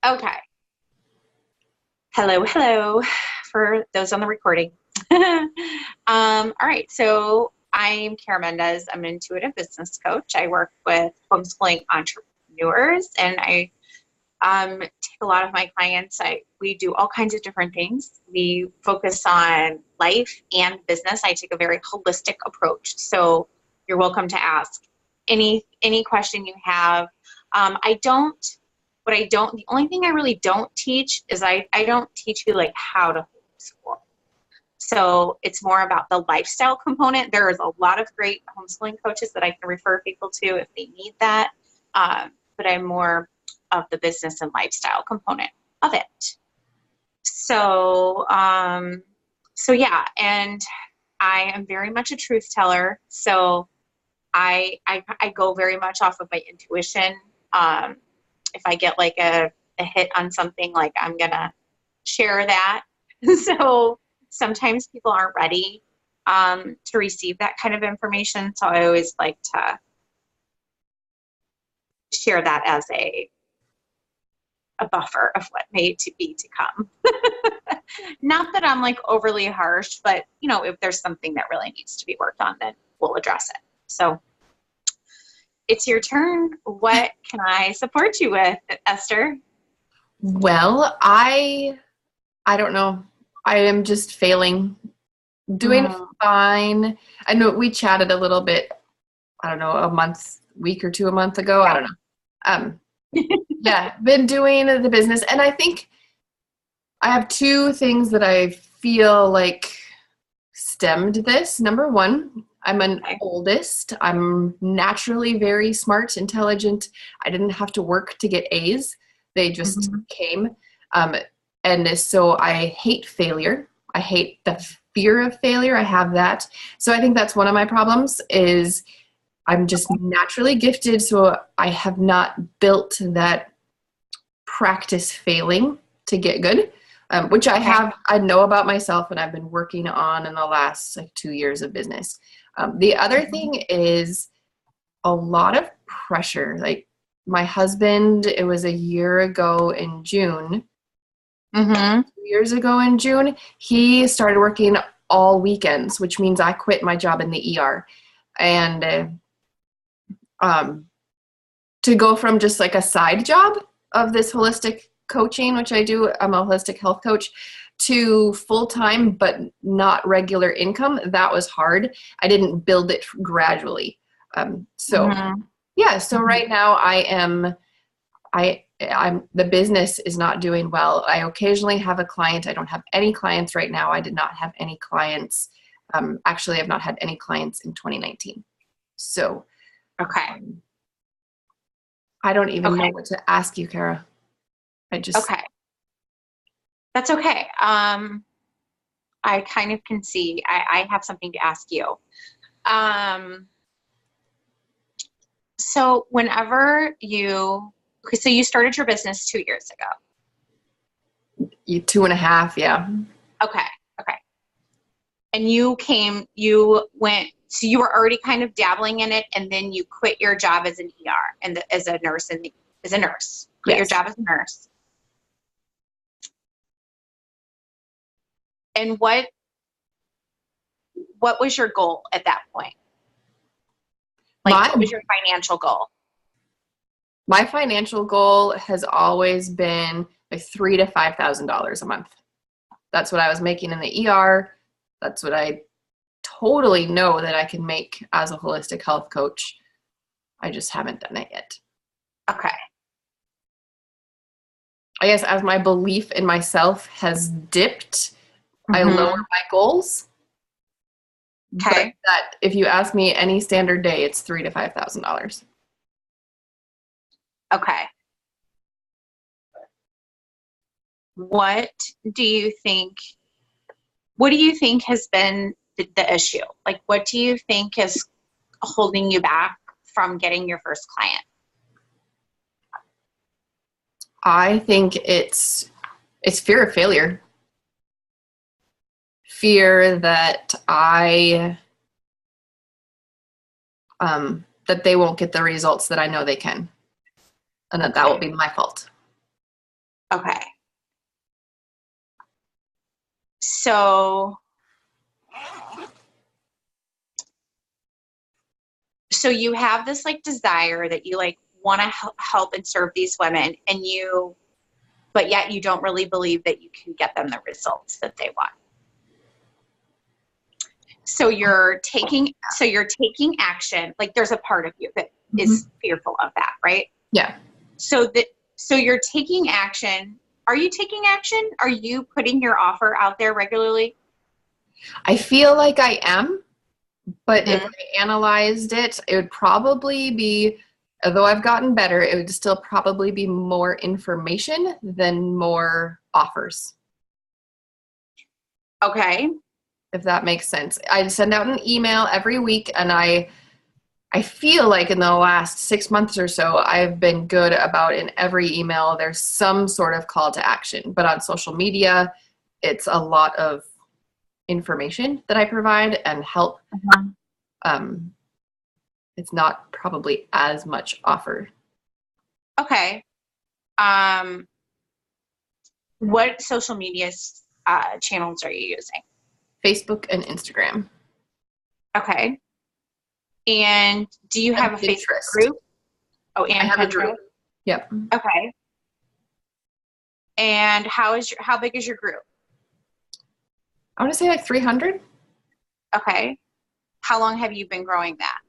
Okay. Hello, hello for those on the recording. All right. So I'm Kara Mendez. I'm an intuitive business coach. I work with homeschooling entrepreneurs and I take a lot of my clients. We do all kinds of different things. We focus on life and business. I take a very holistic approach. So you're welcome to ask any question you have. I don't the only thing I really don't teach is I don't teach you like how to homeschool. So it's more about the lifestyle component. There is a lot of great homeschooling coaches that I can refer people to if they need that. But I'm more of the business and lifestyle component of it. So yeah, and I am very much a truth teller. So I go very much off of my intuition. If I get like a hit on something, like I'm gonna share that. So sometimes people aren't ready to receive that kind of information. So I always like to share that as a buffer of what may to be to come. Not that I'm like overly harsh, but if there's something that really needs to be worked on, then we'll address it. So it's your turn. What can I support you with, Esther? Well, I don't know. I am just failing. Doing Mm, fine. I know we chatted a little bit, I don't know, week or two a month ago. I don't know. Um, yeah, been doing the business. And I think I have two things that I feel like stemmed this. Number one, I'm an okay. oldest. I'm naturally very smart, intelligent. I didn't have to work to get A's. They just Mhm. came. Um, and so I hate failure. I hate the fear of failure. I have that. So I think that's one of my problems is I'm just naturally gifted. So I have not built that practice failing to get good, which Okay. I know about myself and I've been working on in the last like 2 years of business. The other Mhm. thing is a lot of pressure. Like my husband, it was a year ago in June, Mhm. 2 years ago in June, he started working all weekends, which means I quit my job in the ER. And um, to go from just like a side job of this holistic coaching, which I do, I'm a holistic health coach, to full time but not regular income, that was hard. I didn't build it gradually. So Mhm. yeah, so Mhm. right now I'm the business is not doing well. I occasionally have a client. I don't have any clients right now. I did not have any clients. Actually, I've not had any clients in 2019. So Okay. um, I don't even know Okay. what to ask you, Kara. I just, Okay. That's okay. I kind of can see. I have something to ask you. Um, so whenever you, okay, so you started your business 2 years ago. you 2.5, yeah. Okay. Okay. And you went, so you were already kind of dabbling in it, and then you quit your job as an ER and as a nurse as a nurse, quit your Yes. job as a nurse. And what was your goal at that point? Like, My what was your financial goal? my financial goal has always been like $3,000 to $5,000 a month. That's what I was making in the ER. That's what I totally know that I can make as a holistic health coach. I just haven't done it yet. Okay. I guess as my belief in myself has dipped, I lower Mm-hmm. my goals. But Okay. that if you ask me any standard day, it's $3,000 to $5,000. Okay. What do you think? What do you think has been the issue? Like, what do you think is holding you back from getting your first client? I think it's fear of failure. Fear that that they won't get the results that I know they can, and that will be my fault. So you have this like desire that you like want to help and serve these women, but yet you don't really believe that you can get them the results that they want. So you're taking action. Like there's a part of you that is fearful of that, right? Yeah. So you're taking action. Are you taking action? Are you putting your offer out there regularly? I feel like I am, but if I analyzed it, it would probably be, although I've gotten better, it would still probably be more information than more offers. Okay. If that makes sense. I send out an email every week, and I feel like in the last 6 months or so, I've been good about in every email, there's some sort of call to action. But on social media, it's a lot of information that I provide and help. It's not probably as much offer. Okay. What social media channels are you using? Facebook and Instagram. Okay. And do you have a Facebook group? Oh, and I have Pinterest? a group. Yep. Okay. And how big is your group? I want to say like 300. Okay. How long have you been growing that?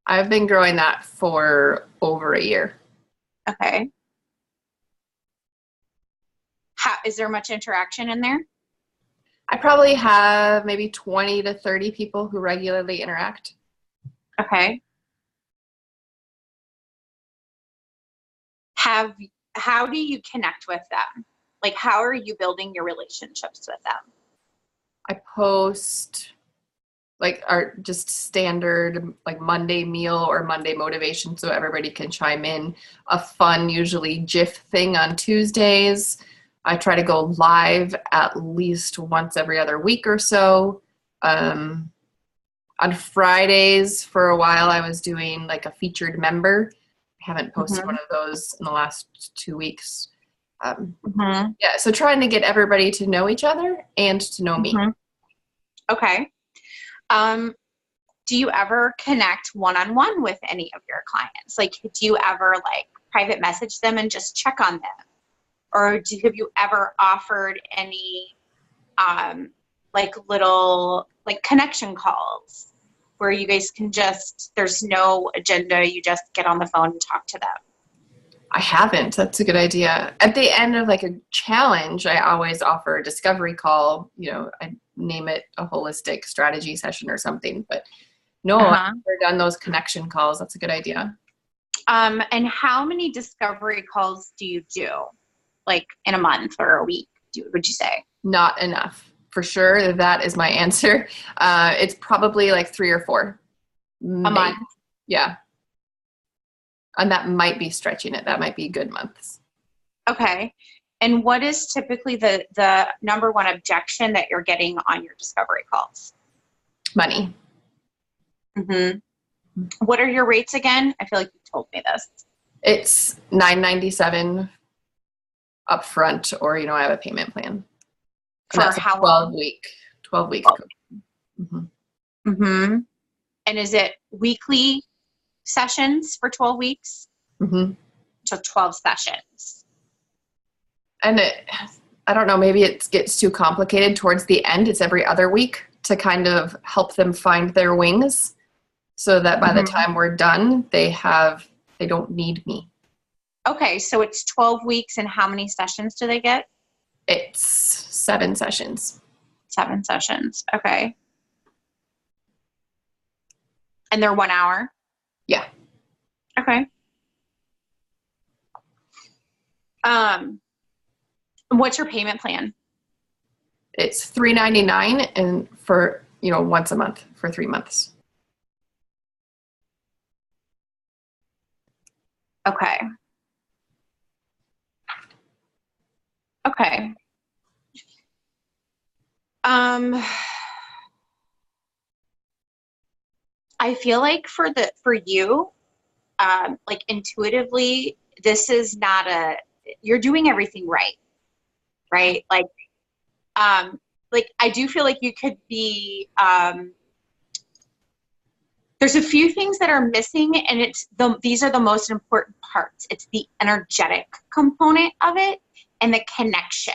I've been growing that for over a year. Okay. Is there much interaction in there? I probably have maybe 20 to 30 people who regularly interact. Okay. How do you connect with them? Like, how are you building your relationships with them? I post like our just standard like Monday meal or Monday motivation so everybody can chime in. A fun, usually GIF thing on Tuesdays. I try to go live at least once every other week or so. On Fridays for a while, I was doing like a featured member. I haven't posted one of those in the last 2 weeks. Yeah, so trying to get everybody to know each other and to know me. Okay. Do you ever connect one-on-one with any of your clients? Like, do you ever like private message them and just check on them? Or have you ever offered any like little like connection calls where you guys can there's no agenda, you just get on the phone and talk to them? I haven't. That's a good idea. At the end of like a challenge, I always offer a discovery call. You know, I name it a holistic strategy session or something. But no, I've never done those connection calls. That's a good idea. And how many discovery calls do you do? Like in a month or a week, would you say? Not enough. For sure, that is my answer. It's probably like 3 or 4. A month? Yeah. And that might be stretching it. That might be good months. Okay. And what is typically the number one objection that you're getting on your discovery calls? Money. What are your rates again? I feel like you told me this. It's $9.97 upfront, or I have a payment plan. For how long? 12 weeks. And is it weekly sessions for 12 weeks? So 12 sessions. And I don't know, maybe it gets too complicated towards the end. It's every other week to kind of help them find their wings so that by the time we're done, they don't need me. Okay, so it's 12 weeks, and how many sessions do they get? It's 7 sessions. 7 sessions, okay. And they're 1 hour? Yeah. Okay. What's your payment plan? It's $3.99 and for, once a month for 3 months. Okay. Okay. I feel like for you, like intuitively, this is not you're doing everything right? Like like, I do feel like you could be, there's a few things that are missing, and these are the most important parts. It's the energetic component of it and the connection,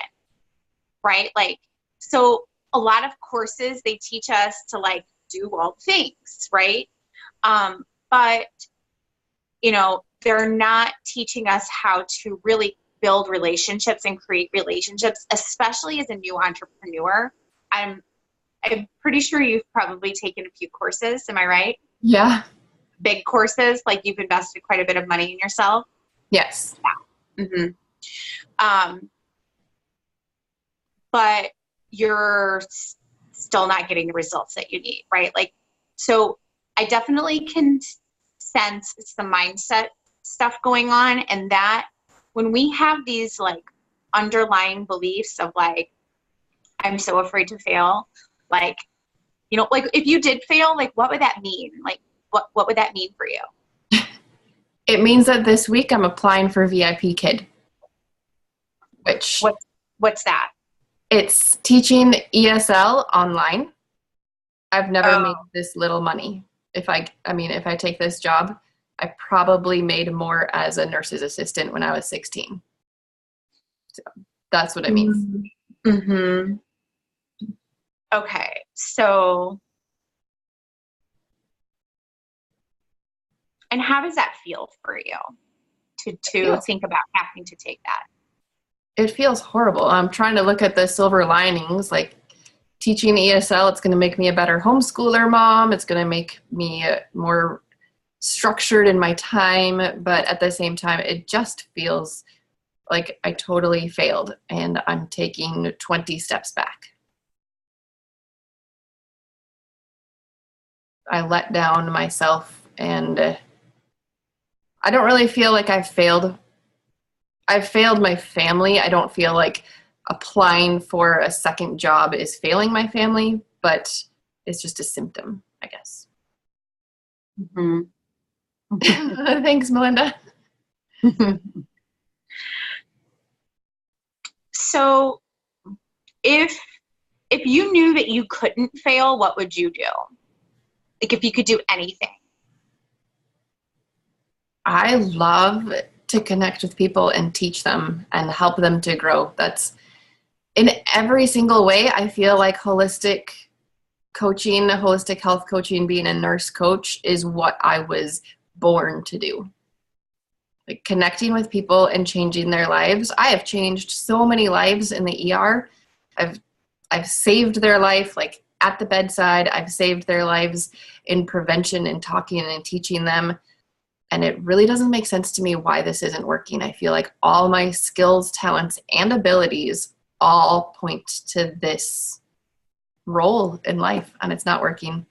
right? Like, so a lot of courses, they teach us to like do all things, right? But, you know, they're not teaching us how to really build relationships and create relationships, especially as a new entrepreneur. I'm pretty sure you've probably taken a few courses. Am I right? Yeah. Big courses, like you've invested quite a bit of money in yourself. Yes. Yeah. But you're still not getting the results that you need, right? Like, so I definitely can sense some mindset stuff going on, and that when we have these like underlying beliefs of like, I'm so afraid to fail, like, you know, like if you did fail, like what would that mean? Like what would that mean for you? It means that this week I'm applying for VIP Kid, which what's that? It's teaching ESL online. I've never made this little money. If I take this job, I probably made more as a nurse's assistant when I was 16. So that's what it means. Mm-hmm. Okay, so, and how does that feel for you to think about having to take that? It feels horrible. I'm trying to look at the silver linings, like teaching ESL. It's going to make me a better homeschooler mom. It's going to make me more structured in my time. But at the same time, it just feels like I totally failed and I'm taking 20 steps back. I let down myself, and I don't really feel like I've failed. I've failed my family. I don't feel like applying for a second job is failing my family, but it's just a symptom, I guess. Mm-hmm. Thanks, Melinda. So if you knew that you couldn't fail, what would you do? Like if you could do anything. I love to connect with people and teach them and help them to grow. That's in every single way. I feel like holistic coaching, holistic health coaching, being a nurse coach is what I was born to do. Like connecting with people and changing their lives. I have changed so many lives in the ER. I've saved their life like at the bedside. I've saved their lives in prevention and talking and teaching them. And it really doesn't make sense to me why this isn't working. I feel like all my skills, talents, and abilities all point to this role in life, and it's not working.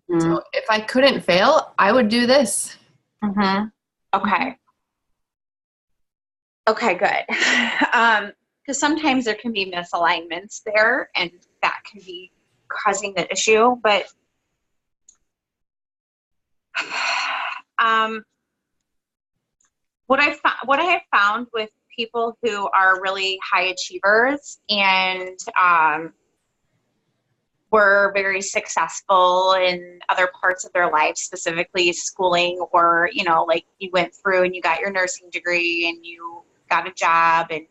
Mm-hmm. So if I couldn't fail, I would do this. Mm-hmm. Okay. Okay, good. Because sometimes there can be misalignments there, and that can be causing the issue. But what I have found with people who are really high achievers and were very successful in other parts of their life, specifically schooling, or, you know, like you went through and you got your nursing degree and you got a job and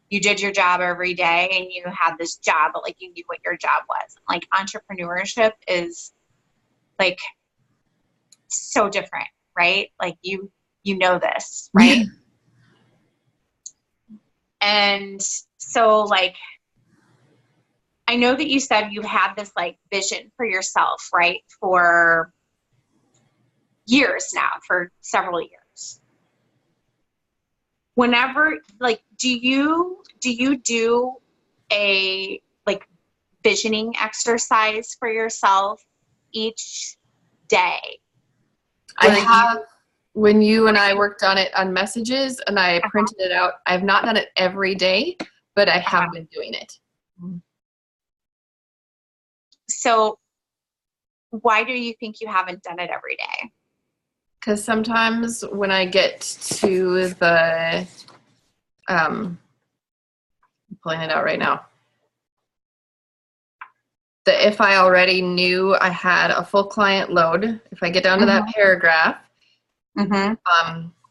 you did your job every day and you had this job, but like you knew what your job was. Like entrepreneurship is like so different, right? Like you know this, right? And so like, I know that you said you had this like vision for yourself, right? For years now, for several years. Whenever, like, do you do a like visioning exercise for yourself each day? I have, when you and I worked on it on messages and I printed it out. I've not done it every day, but I have been doing it. So why do you think you haven't done it every day? Because sometimes when I get to the, I'm pulling it out right now. the if I already knew I had a full client load, if I get down to that paragraph,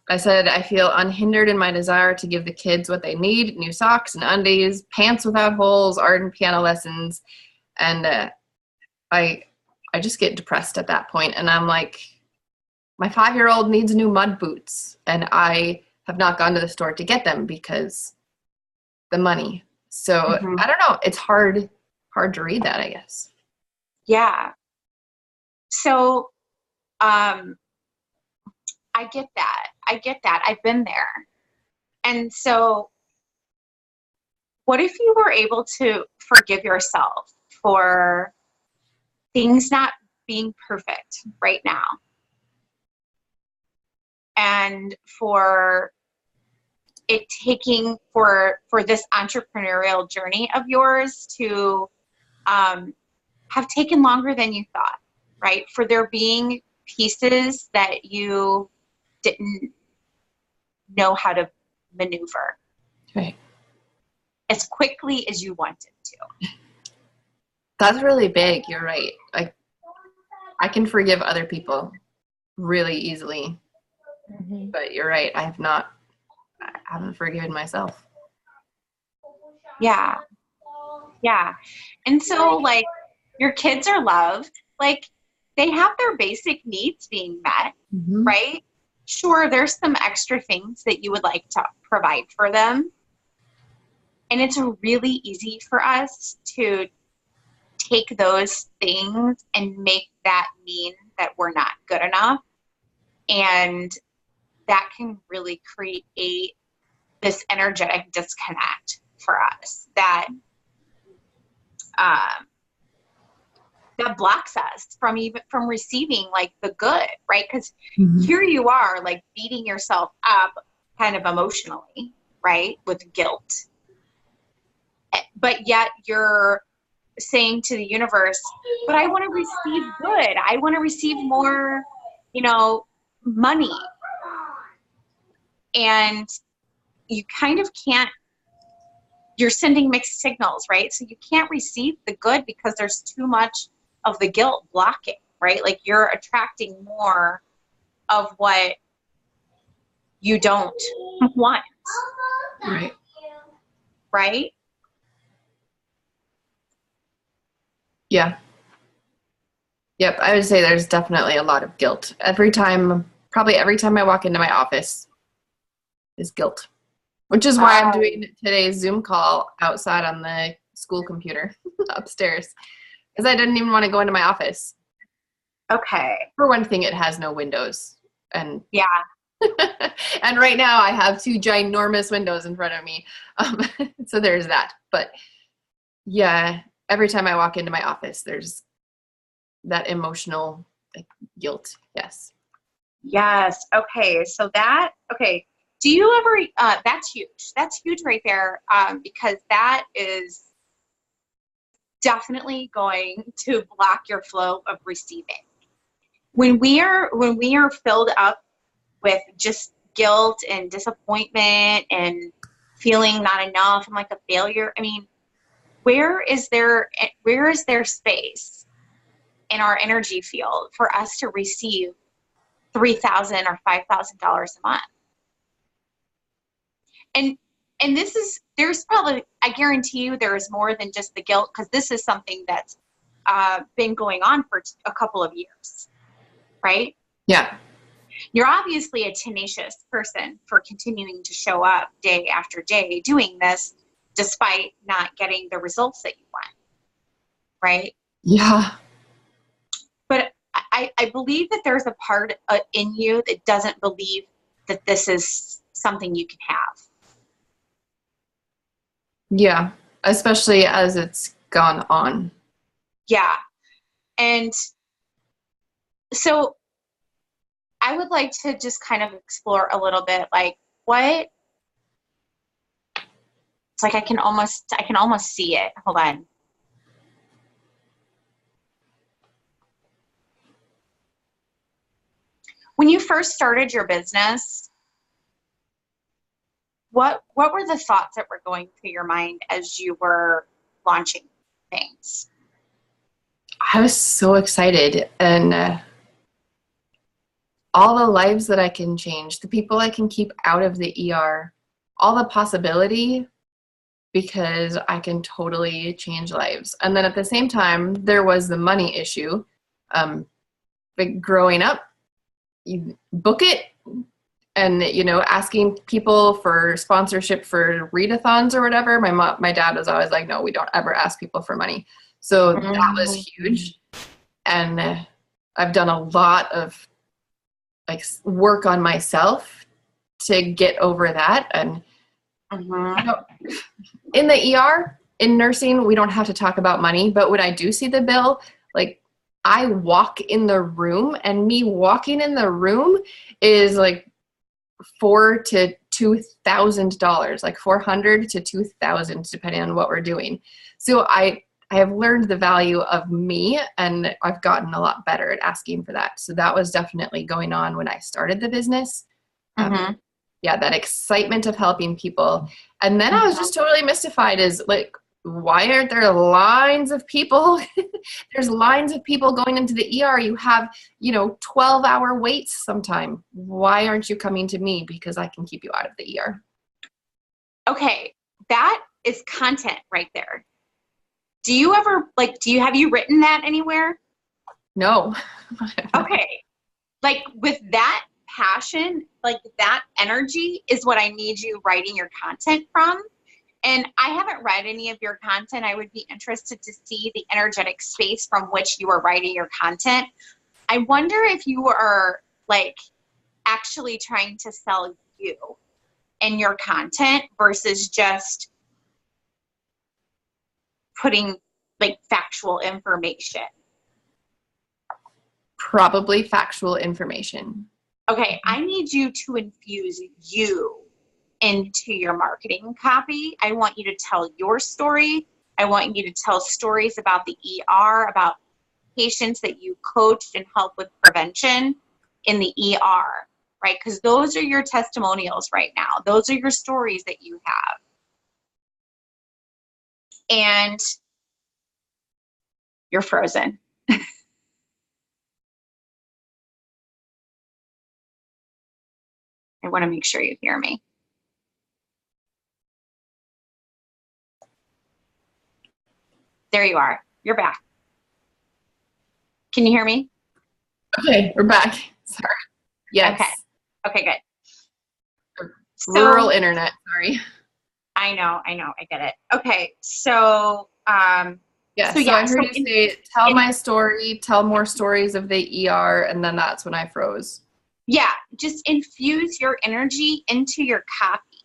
I said, I feel unhindered in my desire to give the kids what they need, new socks and undies, pants without holes, art and piano lessons. And I just get depressed at that point. And I'm like, my 5-year-old needs new mud boots. And I have not gone to the store to get them because the money. So I don't know. It's hard to read that, I guess. Yeah. So, I get that. I've been there. And so what if you were able to forgive yourself for things not being perfect right now? And for it taking for this entrepreneurial journey of yours to have taken longer than you thought, right? For there being pieces that you didn't know how to maneuver Right. as quickly as you wanted to. That's really big. You're right. I can forgive other people really easily, but you're right. I haven't forgiven myself. Yeah. And so, like, your kids are loved. Like, they have their basic needs being met, right? Sure, there's some extra things that you would like to provide for them. And it's really easy for us to take those things and make that mean that we're not good enough. And that can really create this energetic disconnect for us that blocks us from receiving like the good, right? Because here you are like beating yourself up kind of emotionally, right? With guilt. But yet you're saying to the universe, but I want to receive good. I want to receive more, money. And you kind of can't, you're sending mixed signals, right? So you can't receive the good because there's too much of the guilt blocking, right? Like you're attracting more of what you don't want. Right. Right? Yeah. Yep. I would say there's definitely a lot of guilt. Probably every time I walk into my office is guilt, which is why I'm doing today's Zoom call outside on the school computer upstairs, because I didn't even want to go into my office. Okay. For one thing, it has no windows. And yeah. And right now I have 2 ginormous windows in front of me. So there's that. But yeah, every time I walk into my office, there's that emotional guilt. Yes. Yes. Okay. So do you ever, that's huge. That's huge right there. Because that is definitely going to block your flow of receiving. When we are filled up with just guilt and disappointment and feeling not enough and like a failure, I mean, where is there space in our energy field for us to receive $3,000 or $5,000 a month? And there's probably, I guarantee you there is more than just the guilt, because this is something that's been going on for a couple of years, right? Yeah. You're obviously a tenacious person for continuing to show up day after day doing this despite not getting the results that you want, right? Yeah. But I believe that there's a part in you that doesn't believe that this is something you can have. Yeah, especially as it's gone on. Yeah. And so I would like to just kind of explore a little bit, like it's like I can almost see it. Hold on. When you first started your business, what were the thoughts that were going through your mind as you were launching things? I was so excited, and all the lives that I can change, the people I can keep out of the ER, all the possibility, because I can totally change lives. And then at the same time, there was the money issue. But growing up, you book it, and asking people for sponsorship for readathons or whatever. My dad was always like, no, we don't ever ask people for money. So that was huge. And I've done a lot of like work on myself to get over that. And in the ER, in nursing, we don't have to talk about money, but when I do see the bill, like I walk in the room, and me walking in the room is like $4,000 to $2,000, like $400 to $2,000, depending on what we're doing. So I have learned the value of me, and I've gotten a lot better at asking for that. So that was definitely going on when I started the business. Yeah, that excitement of helping people. And then I was just totally mystified as like, why aren't there lines of people? There's lines of people going into the ER. You have, 12-hour waits sometime. Why aren't you coming to me? Because I can keep you out of the ER. Okay, that is content right there. Do you ever, have you written that anywhere? No. Okay. Like with that passion, like that energy is what I need you writing your content from. And I haven't read any of your content. I would be interested to see the energetic space from which you are writing your content. I wonder if you are like actually trying to sell you and your content versus just putting like factual information. Probably factual information. Okay, I need you to infuse you into your marketing copy. I want you to tell your story. I want you to tell stories about the ER, about patients that you coached and helped with prevention in the ER, right? Because those are your testimonials right now. Those are your stories that you have. And you're frozen. I want to make sure you hear me. There you are. You're back. Can you hear me? Okay, we're back. Sorry. Yes. Okay, good. Rural internet, sorry. I know, I get it. Okay, so I heard you say, tell my story, tell more stories of the ER, and then that's when I froze. Yeah, just infuse your energy into your copy,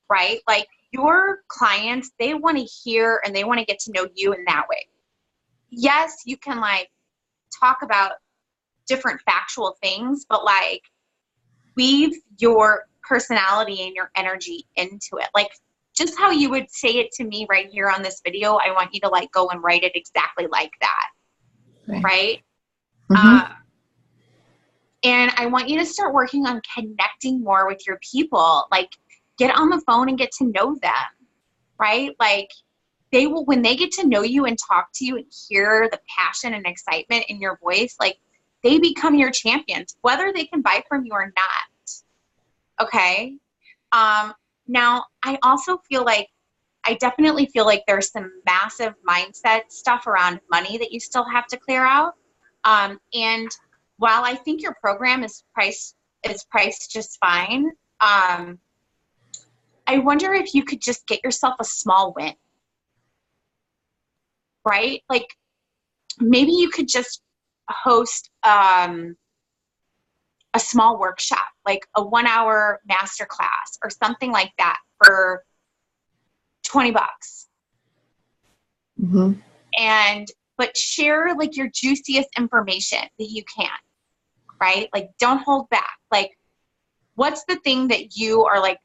right? Like your clients, they want to hear and they want to get to know you in that way. Yes, you can like talk about different factual things, but like weave your personality and your energy into it. Like just how you would say it to me right here on this video, I want you to like go and write it exactly like that, right? And I want you to start working on connecting more with your people. Like get on the phone and get to know them, right? Like they will, when they get to know you and talk to you and hear the passion and excitement in your voice, like they become your champions, whether they can buy from you or not. Okay. Now I also feel like, I definitely feel like there's some massive mindset stuff around money that you still have to clear out. And while I think your program is priced just fine, I wonder if you could just get yourself a small win, right? Like maybe you could just host a small workshop, like a 1-hour masterclass or something like that for $20. But share like your juiciest information that you can, right? Like don't hold back. Like what's the thing that you are like,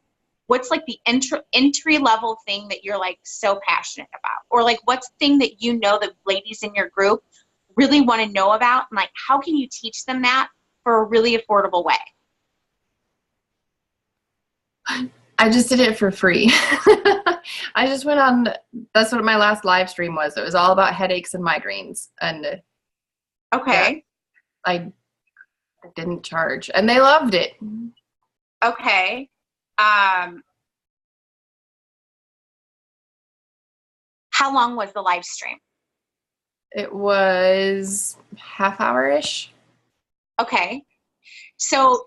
what's like the entry level thing that you're like so passionate about? Or like what's the thing that you know the ladies in your group really want to know about? And like, how can you teach them that for a really affordable way? I just did it for free. I just went on, that's what my last live stream was. It was all about headaches and migraines. And Okay. I didn't charge, and they loved it. Okay. How long was the live stream? It was half hour-ish. Okay. So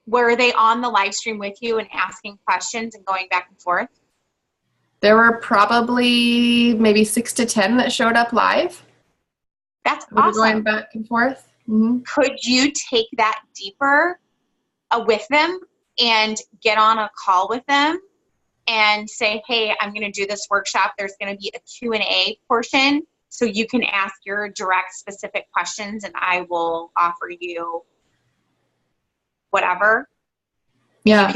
were they on the live stream with you and asking questions and going back and forth? There were probably maybe 6 to 10 that showed up live. That's We were going awesome. back and forth. Mm-hmm. Could you take that deeper with them and get on a call with them and say, hey, I'm going to do this workshop. There's going to be a Q&A portion, so you can ask your direct specific questions and I will offer you whatever. Yeah.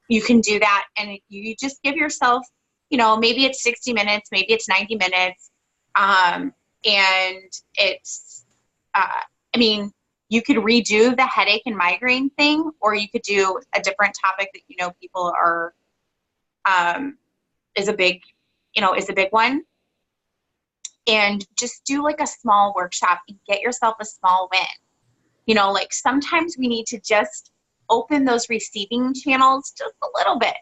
You can do that, and you just give yourself, maybe it's 60 minutes, maybe it's 90 minutes. And it's, you could redo the headache and migraine thing, or you could do a different topic that, people are, is a big one. And just do like a small workshop and get yourself a small win. Like sometimes we need to just open those receiving channels just a little bit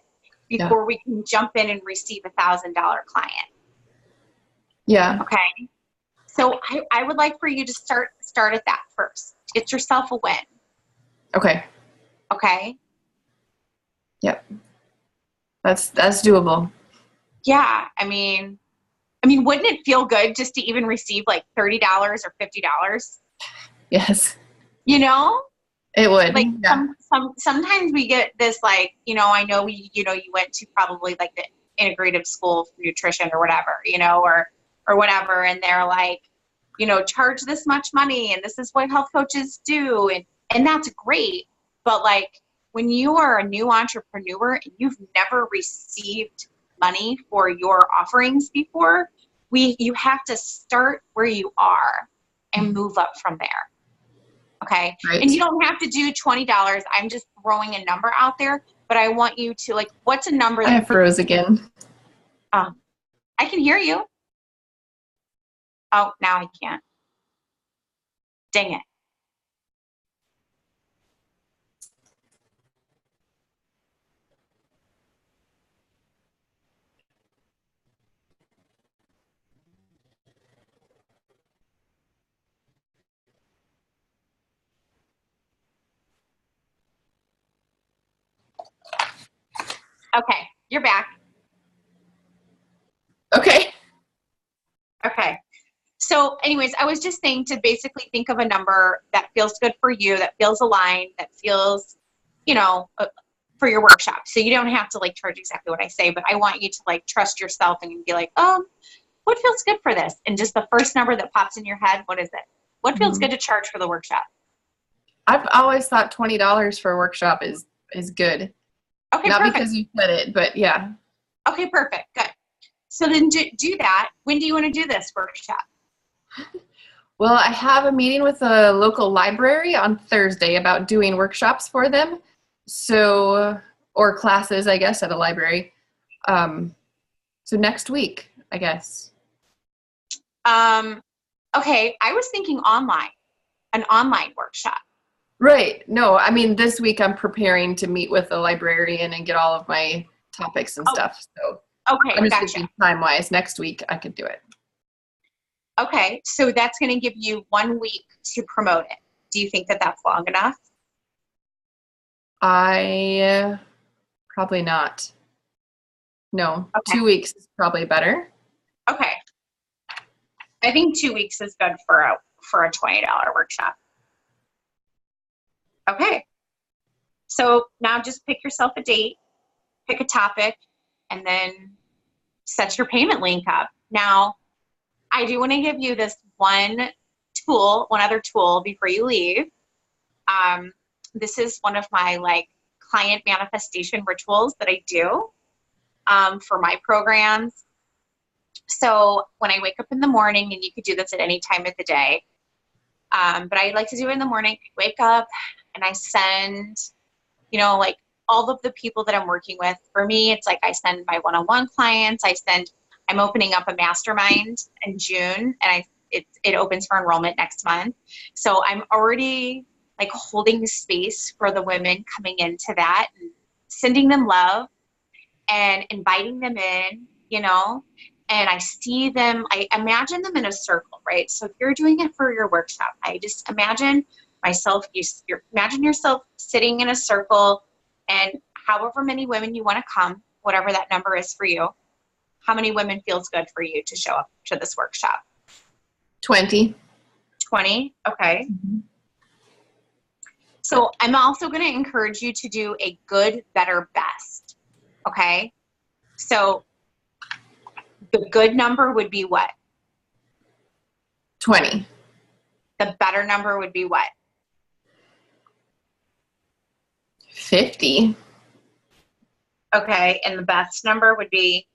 before we can jump in and receive $1,000 client. Yeah. Okay. So I would like for you to start at that first. Get yourself a win. Okay. Okay. Yep. That's doable. Yeah. I mean, wouldn't it feel good just to even receive like $30 or $50? Yes. It would. Like yeah. sometimes we get this like, I know you went to probably like the integrative school for nutrition or whatever, or whatever. And they're like, charge this much money and this is what health coaches do. And that's great. But like when you are a new entrepreneur and you've never received money for your offerings before, you have to start where you are and move up from there. Okay. Right. And you don't have to do $20. I'm just throwing a number out there, but I want you to like, what's a number I froze again. I can hear you. Oh, now I can't. Dang it. Okay, you're back. Okay. Okay. So anyways, I was just saying to basically think of a number that feels good for you, that feels aligned, that feels, for your workshop. So you don't have to like charge exactly what I say, but I want you to like trust yourself and be like, what feels good for this? And just the first number that pops in your head, what is it? What feels good to charge for the workshop? I've always thought $20 for a workshop is good. Okay, Not perfect. because you said it, but yeah. Okay, perfect. Good. So then do that. When do you want to do this workshop? Well, I have a meeting with a local library on Thursday about doing workshops for them. So, or classes, I guess, at a library. So next week, I guess. Okay, I was thinking an online workshop. Right. No, this week I'm preparing to meet with a librarian and get all of my topics and stuff. So okay, I'm just gotcha. thinking time-wise, next week I could do it. Okay, so that's going to give you 1 week to promote it. Do you think that that's long enough? Probably not. No, Okay. 2 weeks is probably better. Okay. I think 2 weeks is good for a $20 workshop. Okay. So now just pick yourself a date, pick a topic, and then set your payment link up. Now, I do want to give you this one other tool before you leave. This is one of my like client manifestation rituals that I do for my programs. So when I wake up in the morning, and you could do this at any time of the day, but I like to do it in the morning. I wake up and I send, like all of the people that I'm working with. For me, it's like I send my one-on-one clients. I'm opening up a mastermind in June, and it opens for enrollment next month. So I'm already like holding space for the women coming into that and sending them love and inviting them in, you know, and I see them, I imagine them in a circle, right? So if you're doing it for your workshop, I just imagine myself, imagine yourself sitting in a circle, and however many women you want to come, whatever that number is for you, how many women feels good for you to show up to this workshop? 20. 20? Okay. So I'm also going to encourage you to do a good, better, best. Okay. So the good number would be what? 20. The better number would be what? 50. Okay. And the best number would be?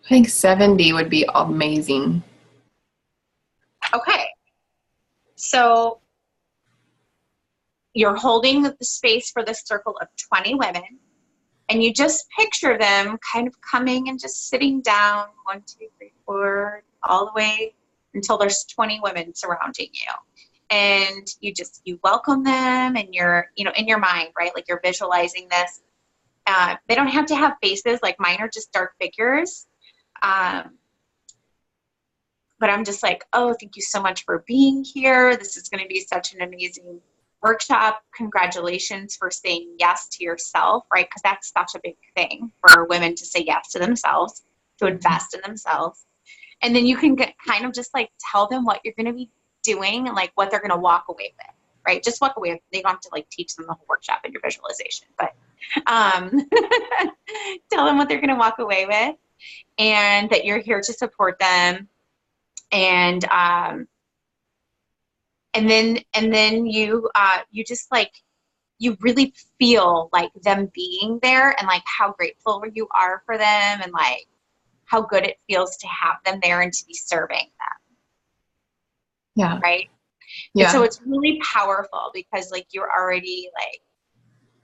I think 70 would be amazing. Okay. So you're holding the space for this circle of 20 women, and you just picture them kind of coming and just sitting down, 1, 2, 3, 4, all the way until there's 20 women surrounding you. And you welcome them, and you're, you know, in your mind, right? Like you're visualizing this. They don't have to have faces, like mine are just dark figures. But I'm just like, oh, thank you so much for being here. This is going to be such an amazing workshop. Congratulations for saying yes to yourself, right? Because that's such a big thing for women to say yes to themselves, to invest in themselves. And then you can kind of just like tell them what you're going to be doing and like what they're going to walk away with, right? Just walk away. They don't have to like teach them the whole workshop in your visualization, but tell them what they're going to walk away with, and that you're here to support them. And then you just like, you really feel like them being there, and like how grateful you are for them, and like how good it feels to have them there and to be serving them. Yeah. Right. Yeah. And so it's really powerful because like you're already like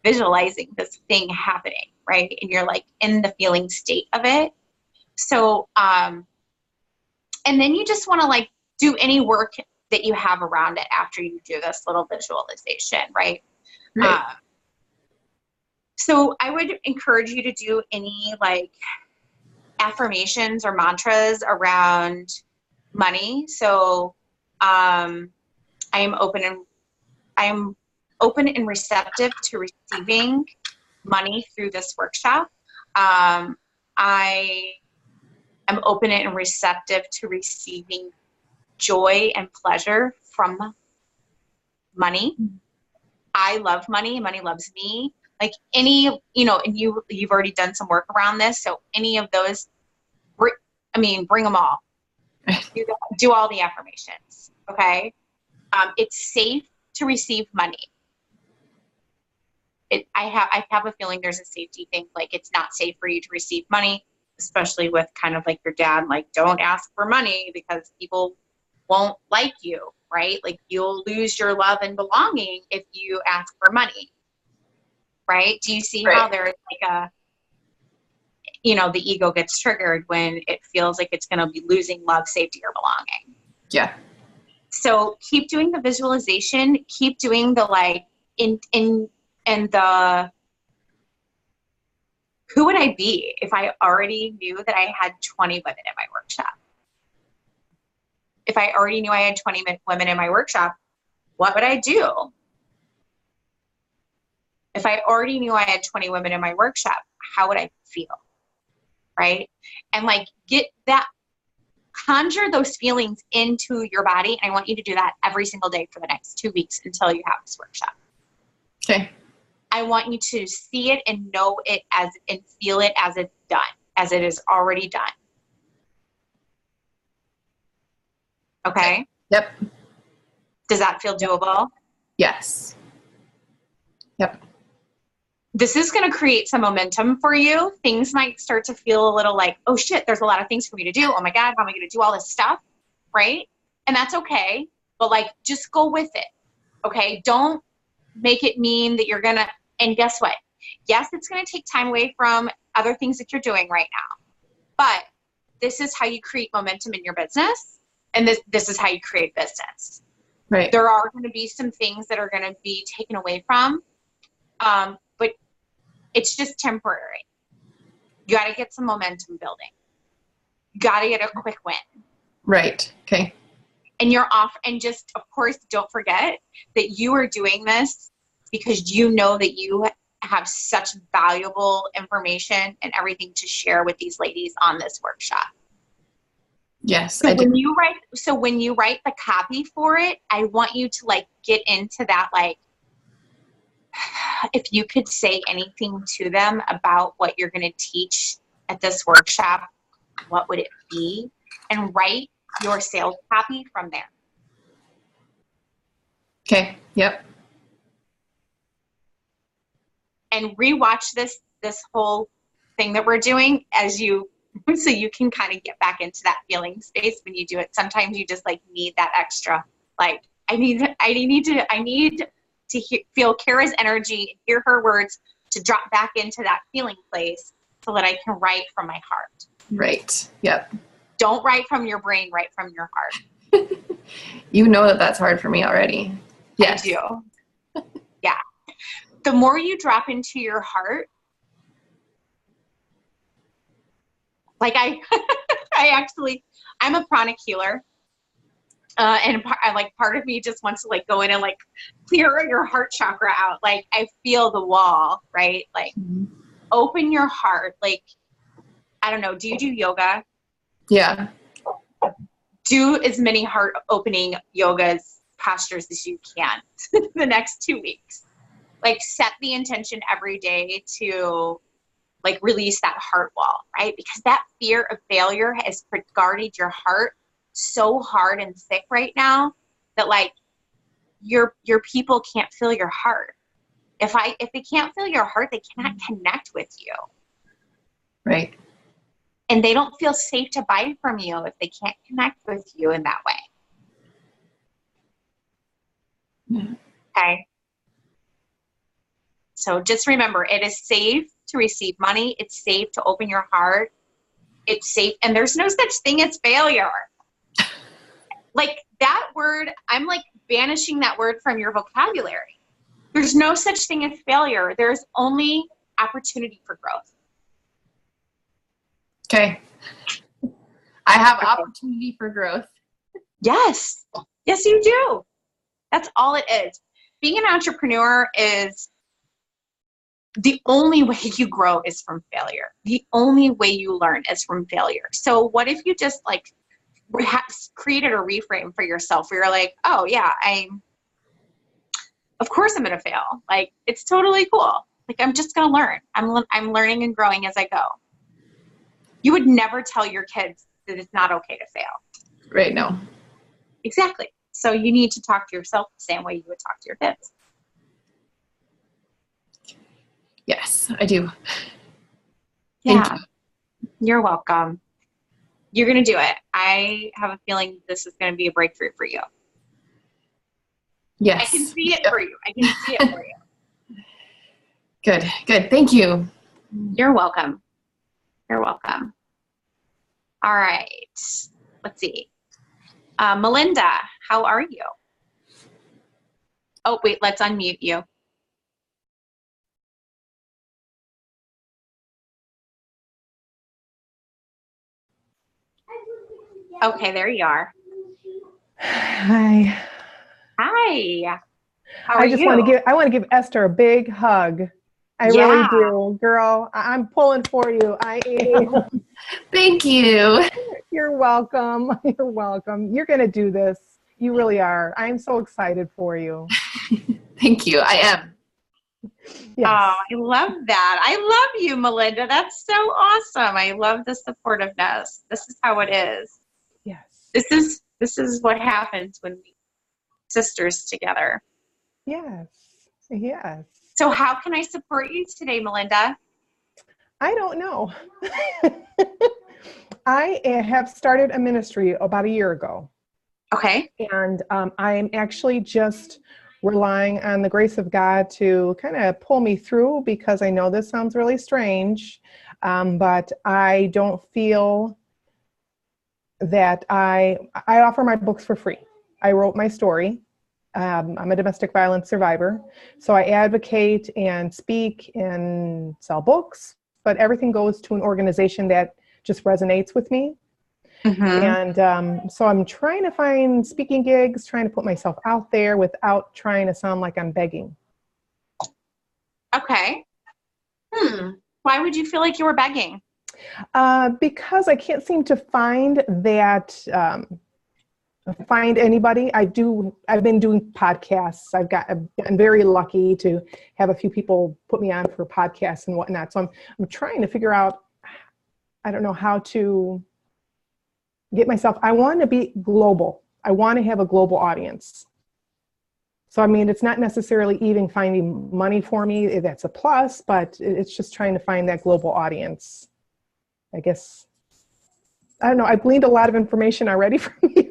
visualizing this thing happening, right? And you're like in the feeling state of it. So, and then you just want to like do any work that you have around it after you do this little visualization, right? Right. So I would encourage you to do any like affirmations or mantras around money. So I am open and receptive to receiving money through this workshop. I am open and receptive to receiving joy and pleasure from money. I love money. Money loves me. Like any, you know, and you've already done some work around this. So any of those, bring them all. Do all the affirmations. Okay. It's safe to receive money. I have a feeling there's a safety thing. Like it's not safe for you to receive money, especially with kind of like your dad, like don't ask for money because people won't like you, right? Like you'll lose your love and belonging if you ask for money, right? Do you see how there's like a, you know, the ego gets triggered when it feels like it's going to be losing love, safety, or belonging? Yeah. So keep doing the visualization, keep doing the like in the, who would I be if I already knew that I had 20 women in my workshop? If I already knew I had 20 women in my workshop, what would I do? If I already knew I had 20 women in my workshop, how would I feel? Right? And like conjure those feelings into your body. And I want you to do that every single day for the next 2 weeks until you have this workshop. Okay. I want you to see it and know it and feel it as it's done, as it is already done. Okay? Yep. Does that feel doable? Yes. Yep. This is going to create some momentum for you. Things might start to feel a little like, oh shit, there's a lot of things for me to do. Oh my God, how am I going to do all this stuff? Right? And that's okay. But like, just go with it. Okay? Don't make it mean that you're going to, and guess what? Yes, it's going to take time away from other things that you're doing right now. But this is how you create momentum in your business. And this is how you create business. Right. There are going to be some things that are going to be taken away from, but it's just temporary. You got to get some momentum building. You got to get a quick win. Right. Okay. And you're off. And just, of course, don't forget that you are doing this because you know that you have such valuable information and everything to share with these ladies on this workshop. Yes. So when you write the copy for it, I want you to like get into that, like, if you could say anything to them about what you're going to teach at this workshop, what would it be? And write your sales copy from there. Okay. Yep. And rewatch this whole thing that we're doing as you, so you can kind of get back into that feeling space when you do it. Sometimes you just like need that extra, like, I need to feel Kara's energy, hear her words, to drop back into that feeling place so that I can write from my heart. Right. Yep. Don't write from your brain, write from your heart. You know that that's hard for me already. Yes. I do. Yeah. The more you drop into your heart, like I'm a pranic healer. And part of me just wants to like go in and like clear your heart chakra out. Like I feel the wall, right? Like open your heart. Like, I don't know. Do you do yoga? Yeah. Do as many heart opening yogas postures as you can the next 2 weeks. Like set the intention every day to like release that heart wall, right? Because that fear of failure has guarded your heart so hard and thick right now that like your people can't feel your heart. If they can't feel your heart, they cannot connect with you. Right. And they don't feel safe to buy from you if they can't connect with you in that way. Yeah. Okay. So just remember, it is safe to receive money. It's safe to open your heart. It's safe. And there's no such thing as failure. Like that word, I'm like banishing that word from your vocabulary. There's no such thing as failure. There's only opportunity for growth. Okay. I have opportunity for growth. Yes. Yes, you do. That's all it is. Being an entrepreneur is the only way you grow is from failure. The only way you learn is from failure. So what if you just like created a reframe for yourself where you're like, oh yeah, of course I'm going to fail. Like it's totally cool. Like I'm just going to learn. I'm learning and growing as I go. You would never tell your kids that it's not okay to fail. Right. No. Exactly. So you need to talk to yourself the same way you would talk to your kids. Yes, I do. Yeah. Thank you. You're welcome. You're going to do it. I have a feeling this is going to be a breakthrough for you. Yes. I can see it for you. I can see it for you. Good. Good. Thank you. You're welcome. You're welcome. All right. Let's see. Melinda, how are you? Oh, wait, let's unmute you. Okay, there you are. Hi. Hi. How are you? I want to give Esther a big hug. I really do. Girl, I'm pulling for you. I am. Thank you. You're welcome. You're welcome. You're going to do this. You really are. I'm so excited for you. Thank you. I am. Yes. Oh, I love that. I love you, Melinda. That's so awesome. I love the supportiveness. This is how it is. Yes. This is what happens when we sisters together. Yes. Yes. So how can I support you today, Melinda? I don't know. I have started a ministry about a year ago. Okay. And I'm actually just relying on the grace of God to kind of pull me through, because I know this sounds really strange, but I don't feel that I offer my books for free. I wrote my story. I'm a domestic violence survivor. So I advocate and speak and sell books, but everything goes to an organization that just resonates with me. Mm-hmm. And so I'm trying to find speaking gigs, trying to put myself out there without trying to sound like I'm begging. Okay. Why would you feel like you were begging? Because I can't seem to find that, find anybody. I've been doing podcasts. I've gotten very lucky to have a few people put me on for podcasts and whatnot. So I'm trying to figure out, I don't know how to get myself, I want to be global. I want to have a global audience. So, I mean, it's not necessarily even finding money for me. That's a plus, but it's just trying to find that global audience. I guess, I don't know. I've gleaned a lot of information already from you.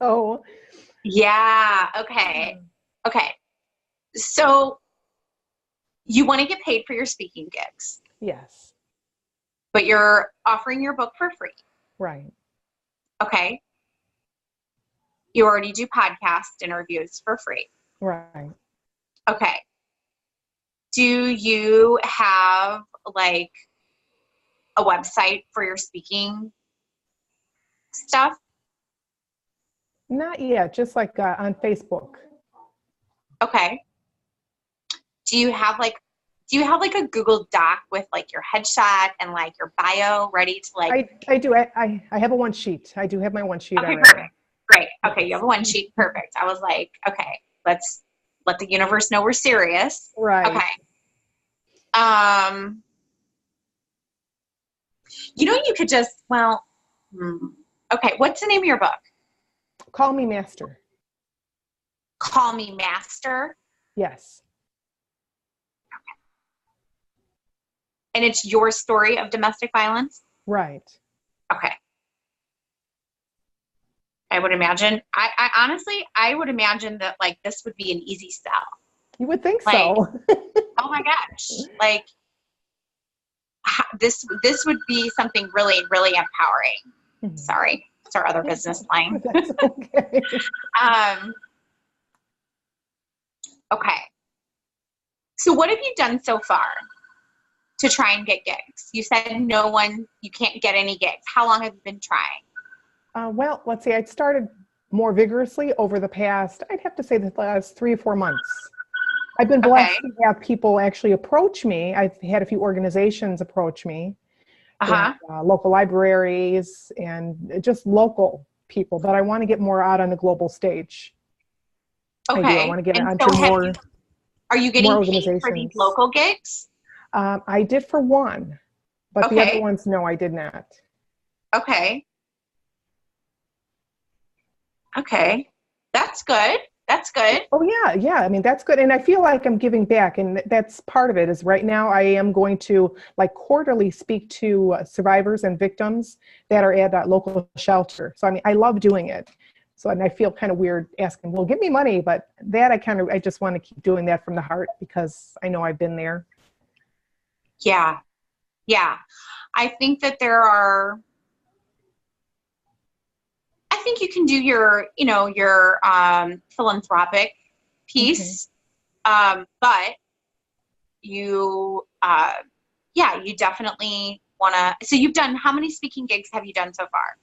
So, Yeah. Okay. Okay. So you want to get paid for your speaking gigs, yes, but you're offering your book for free. right. Okay. You already do podcast interviews for free. Right. Okay. Do you have like a website for your speaking stuff? Not yet, just like on Facebook. Okay. Do you have like a Google Doc with like your headshot and like your bio ready to like? I do. I have a one sheet. I do have my one sheet Okay, already. perfect. Great. Okay, you have a one sheet. Perfect. I was like, okay, let's let the universe know we're serious. Right. Okay. You could just, okay, what's the name of your book? Call me master. Call Me Master. Yes. And it's your story of domestic violence? Right. Okay. I would imagine, I honestly, I would imagine that like this would be an easy sell. You would think Like, so. oh my gosh, like this would be something really, really empowering. Sorry, it's our other business line. That's okay. Okay. So what have you done so far to try and get gigs? You said you can't get any gigs. How long have you been trying? Well, let's see. I started more vigorously over the past, I'd have to say the last 3 or 4 months. I've been blessed to have people actually approach me. I've had a few organizations approach me, and, local libraries and just local people, but I want to get more out on the global stage. Okay. I want to get and onto so more. Are you getting more paid for these organizations. local gigs? I did for one, but the other ones, no, I did not. Okay. Okay. That's good. That's good. Oh yeah, yeah. I mean, that's good. And I feel like I'm giving back. And that's part of it is right now I am going to like quarterly speak to survivors and victims that are at that local shelter. So, I mean, I love doing it. So, and I feel kind of weird asking, well, give me money. But that I just want to keep doing that from the heart because I know I've been there. Yeah. Yeah. I think that I think you can do your philanthropic piece. Mm-hmm. But you definitely want to, so you've done, how many speaking gigs have you done so far?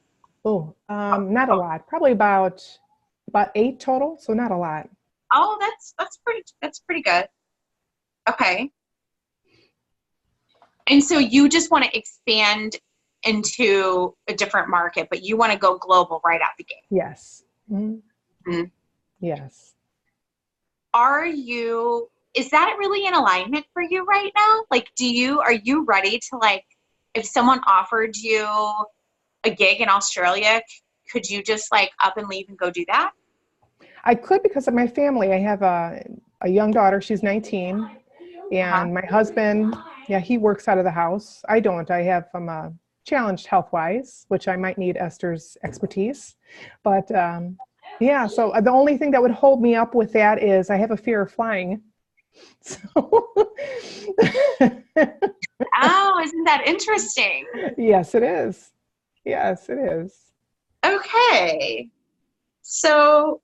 Oh, not a lot, probably about 8 total. So not a lot. Oh, that's pretty good. Okay. And so you just want to expand into a different market, but you want to go global right out the gate. Yes. Mm-hmm. Mm-hmm. Yes. Is that really in alignment for you right now? Like, are you ready to, like, if someone offered you a gig in Australia, could you just like up and leave and go do that? I could because of my family. I have a young daughter. She's 19. And my husband, he works out of the house. I don't. I have challenged health-wise, which I might need Esther's expertise. But so the only thing that would hold me up with that is I have a fear of flying. So. Oh, isn't that interesting? Yes, it is. Yes, it is. Okay. So,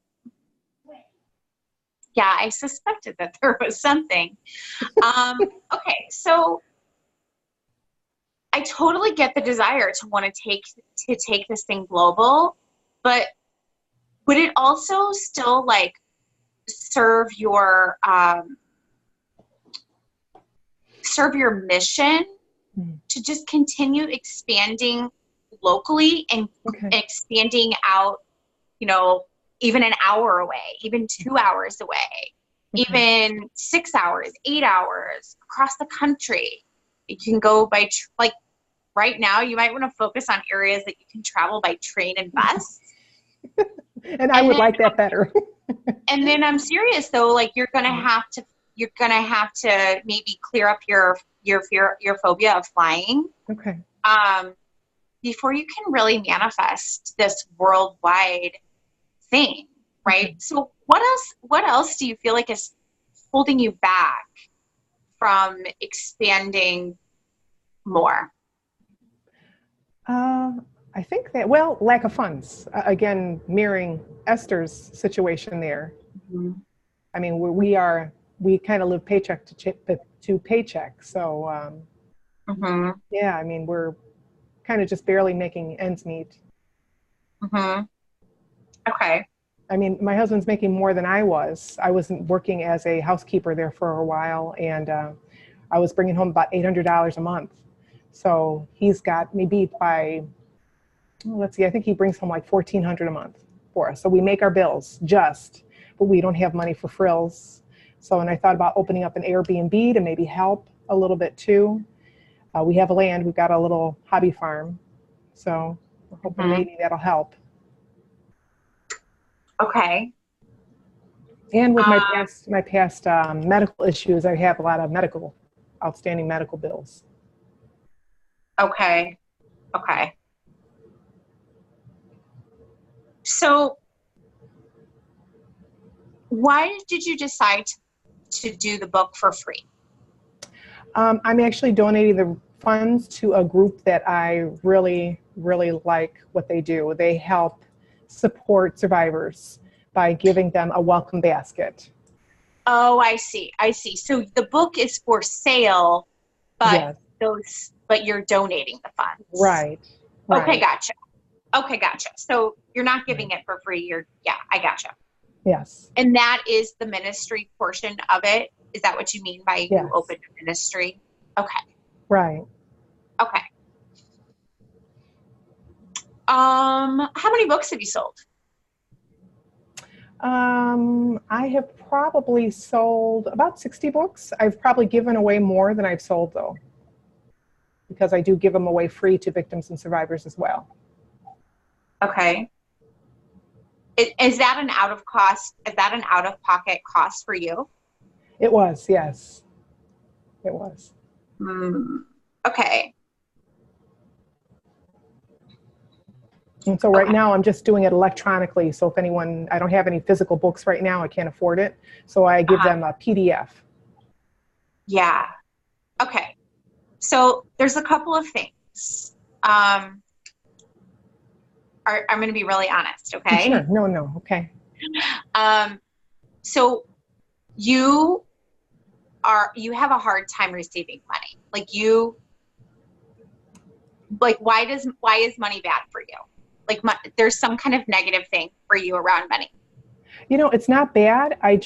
yeah, I suspected that there was something. Okay, so I totally get the desire to want to take this thing global, but would it also still like serve your mission to just continue expanding locally and expanding out, even an hour away, even 2 hours away, even 6 hours, 8 hours across the country? You can go by, like right now, you might want to focus on areas that you can travel by train and bus. And I would like that better. And then I'm serious though, like you're gonna have to maybe clear up your fear, your phobia of flying. Okay. Before you can really manifest this worldwide thing, right? Okay. So what else do you feel like is holding you back from expanding more? I think that, lack of funds. Again, mirroring Esther's situation there. Mm-hmm. I mean, we kind of live paycheck to paycheck. So, yeah, I mean, we're kind of just barely making ends meet. Okay. I mean, my husband's making more than I was. I was working as a housekeeper there for a while, and I was bringing home about $800 a month. So he's got me beat by, let's see, I think he brings home like $1,400 a month for us. So we make our bills but we don't have money for frills. So, and I thought about opening up an Airbnb to maybe help a little bit too. We have land, we've got a little hobby farm. So we're hoping maybe that'll help. Okay. And with my past medical issues, I have a lot of outstanding medical bills. Okay. Okay. So why did you decide to do the book for free? I'm actually donating the funds to a group that I really, really like what they do. They help support survivors by giving them a welcome basket. Oh, I see. So the book is for sale, but yes. but you're donating the funds. Right. Okay, gotcha. So you're not giving it for free. I gotcha. Yes. And that is the ministry portion of it. Is that what you mean by you opened a ministry? Okay. Right. Okay. How many books have you sold? I have probably sold about 60 books. I've probably given away more than I've sold though, because I do give them away free to victims and survivors as well. Okay. Is that an out of pocket cost for you? It was, yes. It was. Okay. And so right now I'm just doing it electronically. So if anyone, I don't have any physical books right now, I can't afford it. So I give them a PDF. Yeah. Okay. So there's a couple of things. I'm going to be really honest. Okay. Sure. No. Okay. So you have a hard time receiving money. Why is money bad for you? There's some kind of negative thing for you around money. It's not bad. I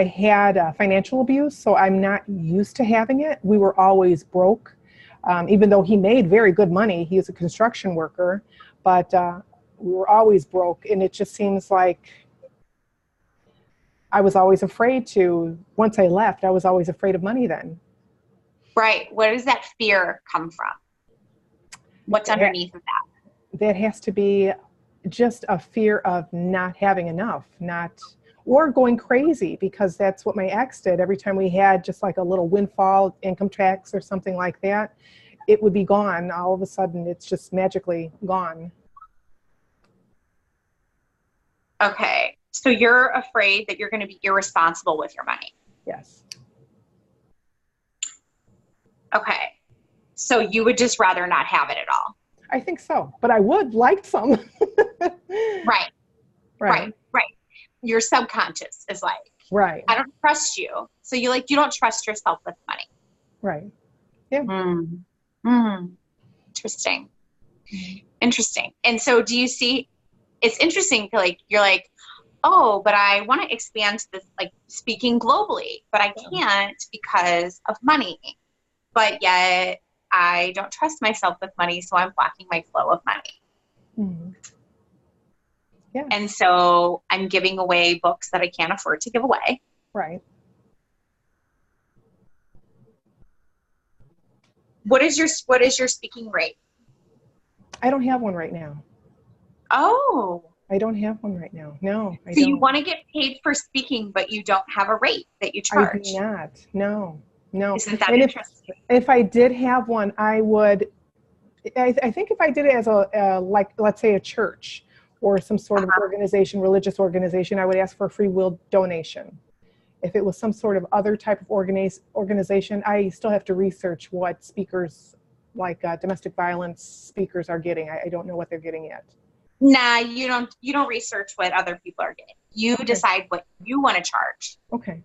had financial abuse, so I'm not used to having it. We were always broke, even though he made very good money. He was a construction worker, but we were always broke. And it just seems like I was always afraid once I left, I was always afraid of money then. Right. Where does that fear come from? What's underneath of that? That has to be just a fear of not having enough, or going crazy, because that's what my ex did. Every time we had just like a little windfall income tax or something like that, it would be gone. All of a sudden, it's just magically gone. Okay. So you're afraid that you're going to be irresponsible with your money. Yes. Okay. So you would just rather not have it at all. I think so, but I would like some. Right. Right. Your subconscious is like, Right. I don't trust you. So you don't trust yourself with money. Right. Interesting. Interesting. And so do you see, it's interesting, like, you're like, oh, but I want to expand to this, like, speaking globally, but I can't because of money. But yet I don't trust myself with money, so I'm blocking my flow of money. Mhm. Yeah. And so I'm giving away books that I can't afford to give away. Right. What is your speaking rate? I don't have one right now. Oh. I don't have one right now. No, I So don't. you want to get paid for speaking, but you don't have a rate that you I charge. do not. No. Isn't that And interesting? if I did have one, I would, I think if I did it as a like, let's say a church or some sort of organization, religious organization, I would ask for a free will donation. If it was some sort of other type of organization, I still have to research what speakers, like domestic violence speakers, are getting. I don't know what they're getting yet. Nah, you don't research what other people are getting. You decide what you want to charge. Okay.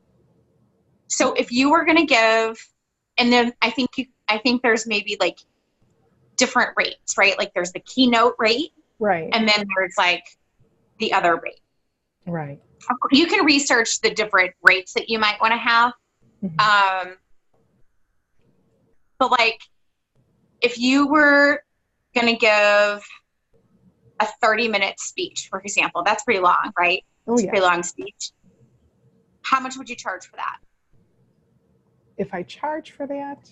So if you were going to give, and then I think there's maybe like different rates, right? Like there's the keynote rate, Right. and then there's like the other rate. Right. You can research the different rates that you might want to have. Mm-hmm. But like, if you were going to give a 30-minute speech, for example, that's pretty long, right? Oh, it's yeah. a pretty long speech. How much would you charge for that? If I charge for that,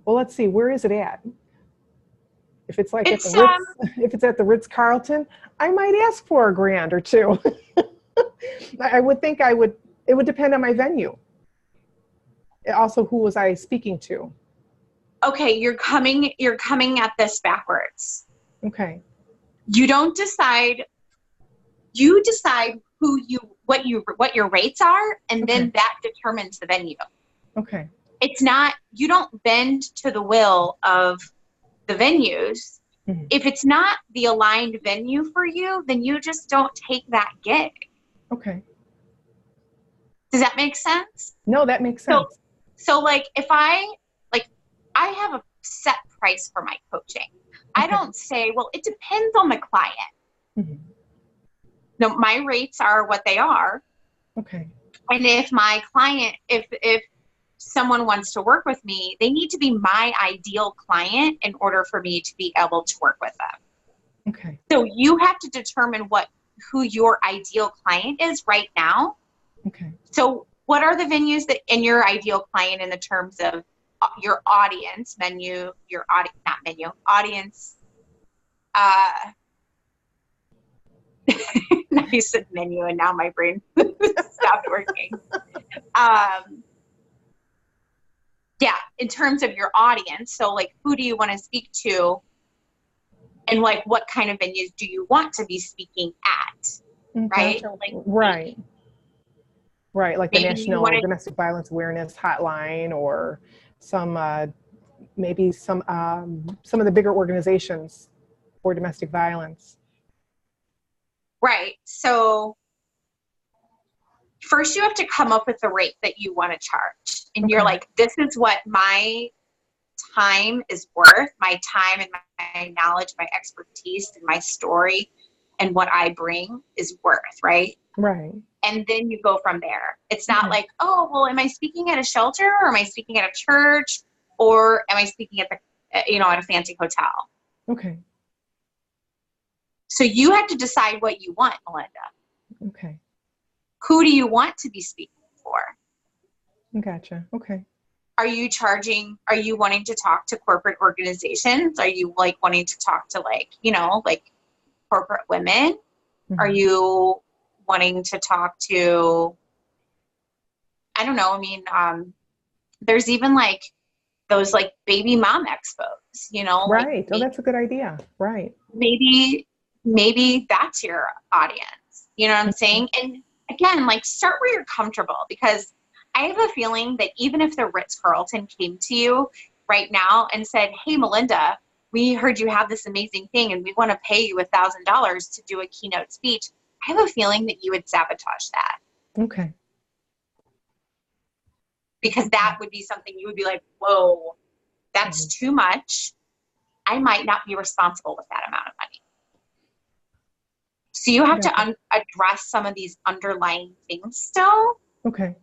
well, let's see, where is it at? If it's like It's, at the Ritz, if it's at the Ritz-Carlton, I might ask for $1,000 or $2,000. I would think it would depend on my venue. Also, who was I speaking to? Okay, you're coming at this backwards. Okay. You don't decide, you decide what your rates are, and then that determines the venue. Okay. It's not, you don't bend to the will of the venues. Mm-hmm. If it's not the aligned venue for you, then you just don't take that gig. Okay. Does that make sense? No, that makes sense. So like, if I have a set price for my coaching. I don't say, well, it depends on the client. Mm-hmm. No, my rates are what they are. Okay. And if my client, if someone wants to work with me, they need to be my ideal client in order for me to be able to work with them. Okay. So you have to determine who your ideal client is right now. Okay. So what are the venues that in your ideal client in the terms of your audience menu, audience. Now you said menu and now my brain stopped working. Yeah, in terms of your audience. So like, who do you want to speak to? And like, what kind of venues do you want to be speaking at? Right? Gotcha. Like, right. Right. Like the maybe National Domestic Violence Awareness Hotline, or maybe some of the bigger organizations for domestic violence. Right. So first you have to come up with the rate that you want to charge. And you're like, this is what my time is worth, my time and my knowledge, my expertise and my story and what I bring is worth, right? Right. And then you go from there. It's not like, oh, well, am I speaking at a shelter, or am I speaking at a church, or am I speaking at at a fancy hotel? Okay. So you have to decide what you want, Melinda. Okay. Who do you want to be speaking for? Gotcha. Okay. Are you wanting to talk to corporate organizations? Are you like wanting to talk to like corporate women? Mm-hmm. Are you wanting to talk to, I don't know. I mean, there's even like those like baby mom expos, Right. Like, oh, that's a good idea. Right. Maybe that's your audience. You know what I'm saying? And again, like, start where you're comfortable, because I have a feeling that even if the Ritz-Carlton came to you right now and said, hey, Melinda, we heard you have this amazing thing and we want to pay you $1,000 to do a keynote speech, I have a feeling that you would sabotage that. Okay. Because that would be something you would be like, whoa, that's too much. I might not be responsible with that amount of money. So you have to address some of these underlying things still. Okay.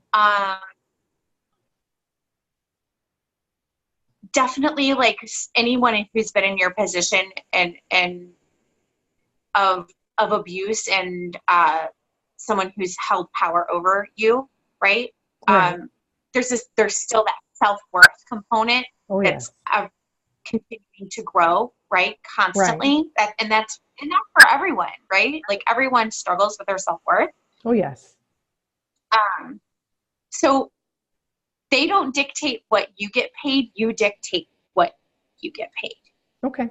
Definitely, like anyone who's been in your position and of abuse and someone who's held power over you, right? Right. There's still that self-worth component that's continuing to grow, right? Constantly. Right. And that's for everyone, right? Like everyone struggles with their self-worth. Oh, yes. So they don't dictate what you get paid, you dictate what you get paid. Okay.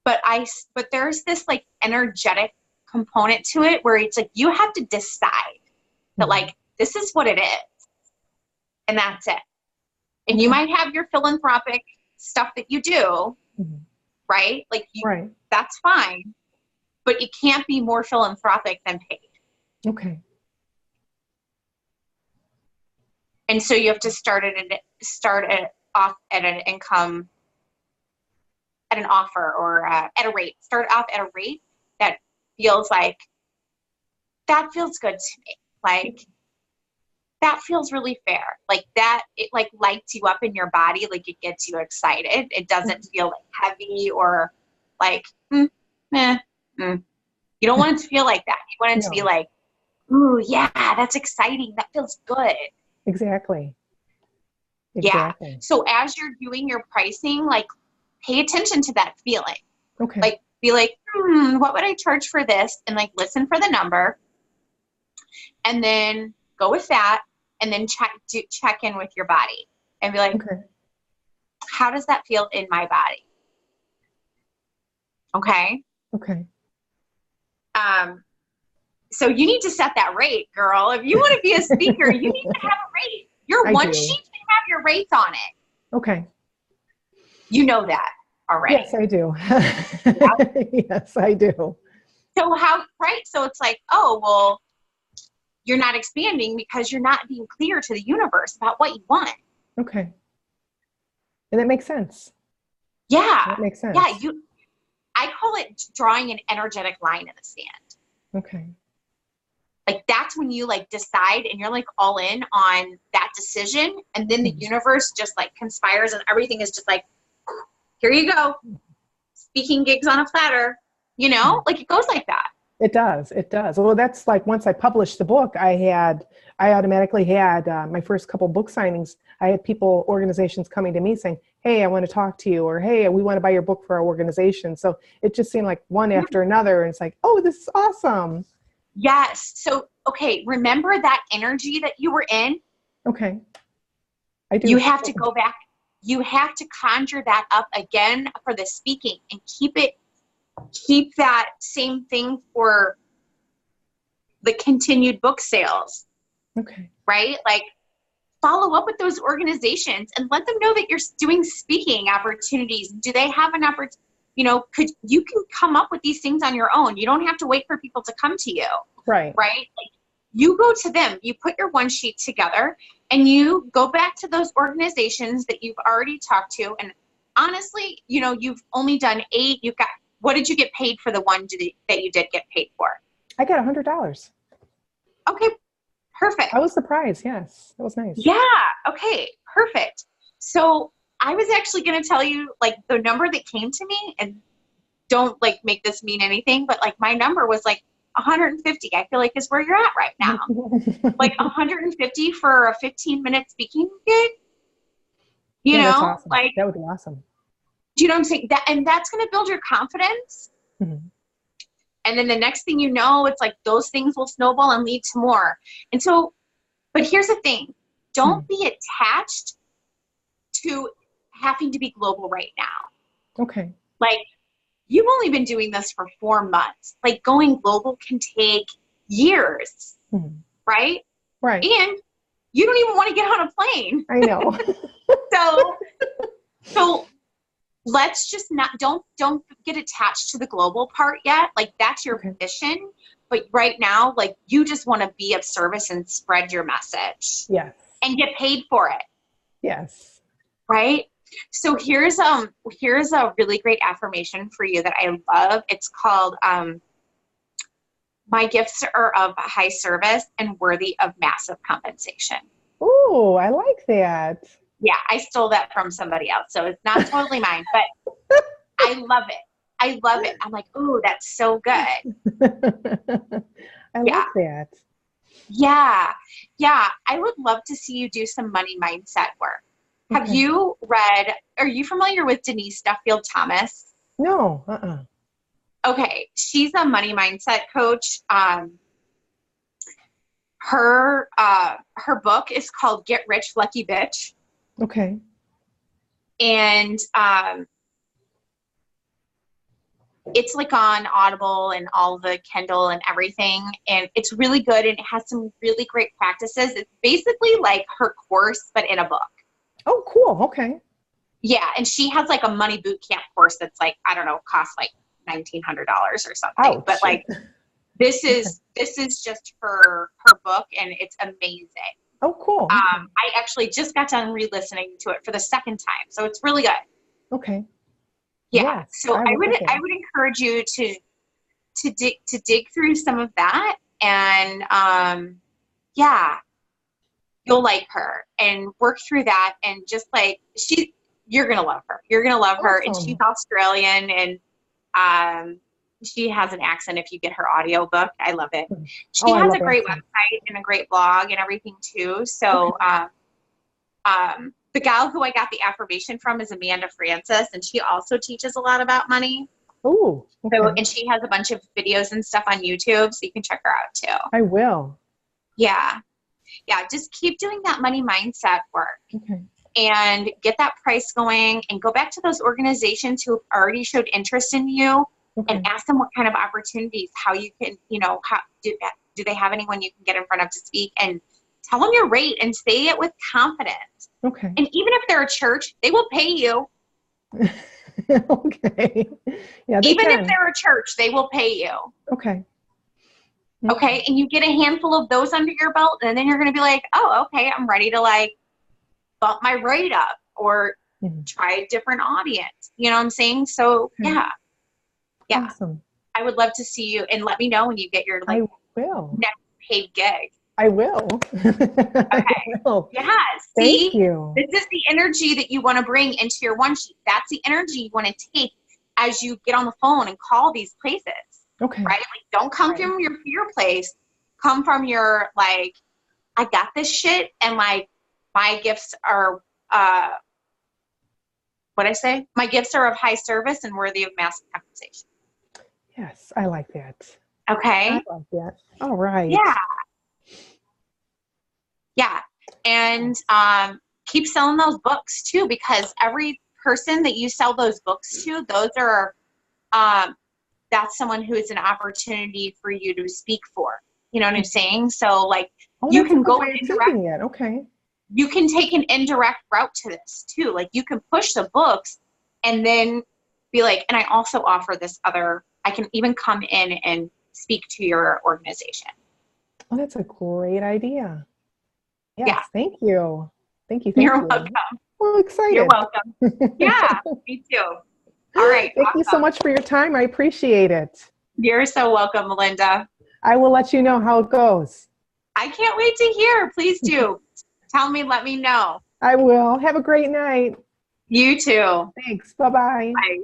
But there's this like energetic component to it where it's like you have to decide that like this is what it is. And that's it. And you might have your philanthropic stuff that you do, right? Like that's fine. But it can't be more philanthropic than paid. Okay. And so you have to start it off at an income, at an offer or at a rate. Start off at a rate that feels like, that feels good to me. Like, that feels really fair. Like that, it like lights you up in your body. Like it gets you excited. It doesn't feel like heavy or like, You don't want it to feel like that. You want it to be like, ooh, yeah, that's exciting. That feels good. Exactly. Yeah. So as you're doing your pricing, like pay attention to that feeling. Okay. Like be like, what would I charge for this? And like listen for the number. And then go with that. And then check in with your body and be like, how does that feel in my body? Okay. Okay. So you need to set that rate, girl. If you want to be a speaker, you need to have a rate. Your one sheet can have your rates on it. Okay. You know that already. Yes, I do. Yes, I do. So so it's like, oh, well, you're not expanding because you're not being clear to the universe about what you want. Okay. And that makes sense. Yeah. That makes sense. Yeah. I call it drawing an energetic line in the sand. Okay. Like that's when you like decide and you're like all in on that decision. And then the universe just like conspires and everything is just like, here you go. Speaking gigs on a platter, like it goes like that. It does. It does. Well, that's like once I published the book, I automatically had my first couple book signings. I had organizations coming to me saying, hey, I want to talk to you, or hey, we want to buy your book for our organization. So it just seemed like one after another. And it's like, oh, this is awesome. Yes. So, okay. Remember that energy that you were in? Okay. I do. You have to go back. You have to conjure that up again for the speaking and keep that same thing for the continued book sales. Okay. Right? Like follow up with those organizations and let them know that you're doing speaking opportunities. Do they have an opportunity? You can come up with these things on your own. You don't have to wait for people to come to you. Right. Right? Like you go to them, you put your one sheet together and you go back to those organizations that you've already talked to. And honestly, you've only done 8. What did you get paid for the one that you did get paid for? I got $100. Okay, perfect. I was surprised. Yes, that was nice. Yeah. Okay, perfect. So I was actually going to tell you like the number that came to me, and don't like make this mean anything, but like my number was like 150. I feel like is where you're at right now. Like 150 for a 15-minute speaking gig. That's awesome. Like that would be awesome. Do you know what I'm saying? That's going to build your confidence. Mm-hmm. And then the next thing you know, it's like those things will snowball and lead to more. And so, but here's the thing. Don't be attached to having to be global right now. Okay. Like you've only been doing this for 4 months. Like going global can take years, right? Right. And you don't even want to get on a plane. I know. So let's just not, don't get attached to the global part yet. Like that's your Okay. mission. But right now, like you just want to be of service and spread your message Yes. and get paid for it. Yes. Right. So here's a really great affirmation for you that I love. It's called, my gifts are of high service and worthy of massive compensation. Oh, I like that. Yeah, I stole that from somebody else, so it's not totally mine, but I love it. I love it. I'm like, ooh, that's so good. I Yeah. like that. Yeah. Yeah. I would love to see you do some money mindset work. Have Okay. you are you familiar with Denise Duffield Thomas? No. Okay. She's a money mindset coach. Her book is called Get Rich, Lucky Bitch. Okay. And it's like on Audible and all the Kindle and everything. And it's really good. And it has some really great practices. It's basically like her course, but in a book. Oh, cool. Okay. Yeah. And she has like a money boot camp course that's like, I don't know, costs like $1,900 or something. Ouch. But like, this is just her book, and it's amazing. Oh, cool. I actually just got done re-listening to it for the second time. So it's really good. Okay. Yeah. Yes, So I will look at I would encourage you to dig through some of that, and yeah, you'll like her and work through that, and just like you're gonna love her. You're gonna love her, and Awesome. she's Australian, and she has an accent if you get her audio book. I love it. She Oh, I has love a great accents. website and a great blog and everything too. So the gal who I got the affirmation from is Amanda Francis, and she also teaches a lot about money. Oh, okay. So, and she has a bunch of videos and stuff on YouTube, so you can check her out too. I will. Yeah. Yeah. Just keep doing that money mindset work Okay. and get that price going, and go back to those organizations who have already showed interest in you Okay. and ask them what kind of opportunities, how you can, how do they have anyone you can get in front of to speak, and tell them your rate and say it with confidence. Okay. And even if they're a church, they will pay you. Okay. Yeah, they Even can. if they're a church, they will pay you. Okay. Okay. And you get a handful of those under your belt, and then you're going to be like, oh, okay, I'm ready to like bump my rate up or Mhm. try a different audience. You know what I'm saying? So Okay. yeah. Yeah. Awesome. I would love to see you, and let me know when you get your like I will. next paid gig. I will. I will. Yes. Thank See? you. This is the energy that you want to bring into your one sheet. That's the energy you want to take as you get on the phone and call these places, Okay. right? Like, don't come Right. from your fear place. Come from your, like, I got this shit, and like, my gifts are, what'd I say? My gifts are of high service and worthy of massive compensation. Yes, I like that. Okay? I like that. All right. Yeah. Yeah. And keep selling those books too, because every person that you sell those books to, those are, that's someone who is an opportunity for you to speak for. You know what I'm saying? So like, Oh, you that's a can good go way of indirect. thinking it. Okay. You can take an indirect route to this too. Like, you can push the books and then be like, and I also offer this other, I can even come in and speak to your organization. Oh, that's a great idea. Yes, Yeah. thank you. Thank you. You're you. welcome. I'm excited. You're welcome. Yeah, me too. All right. Thank you so awesome. much for your time. I appreciate it. You're so welcome, Melinda. I will let you know how it goes. I can't wait to hear. Please do. Tell me, let me know. I will. Have a great night. You too. Thanks. Bye-bye. Bye.